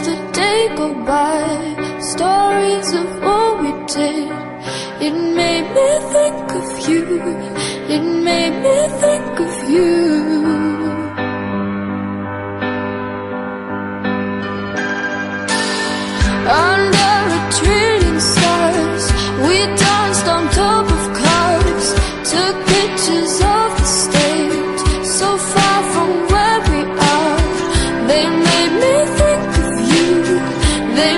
watched the day go by, stories of what we did. It made me think of you, it made me think of you. Under a trillion stars, we danced on top of cars, took pictures of the stage, so far from where we are. They made me think of you, they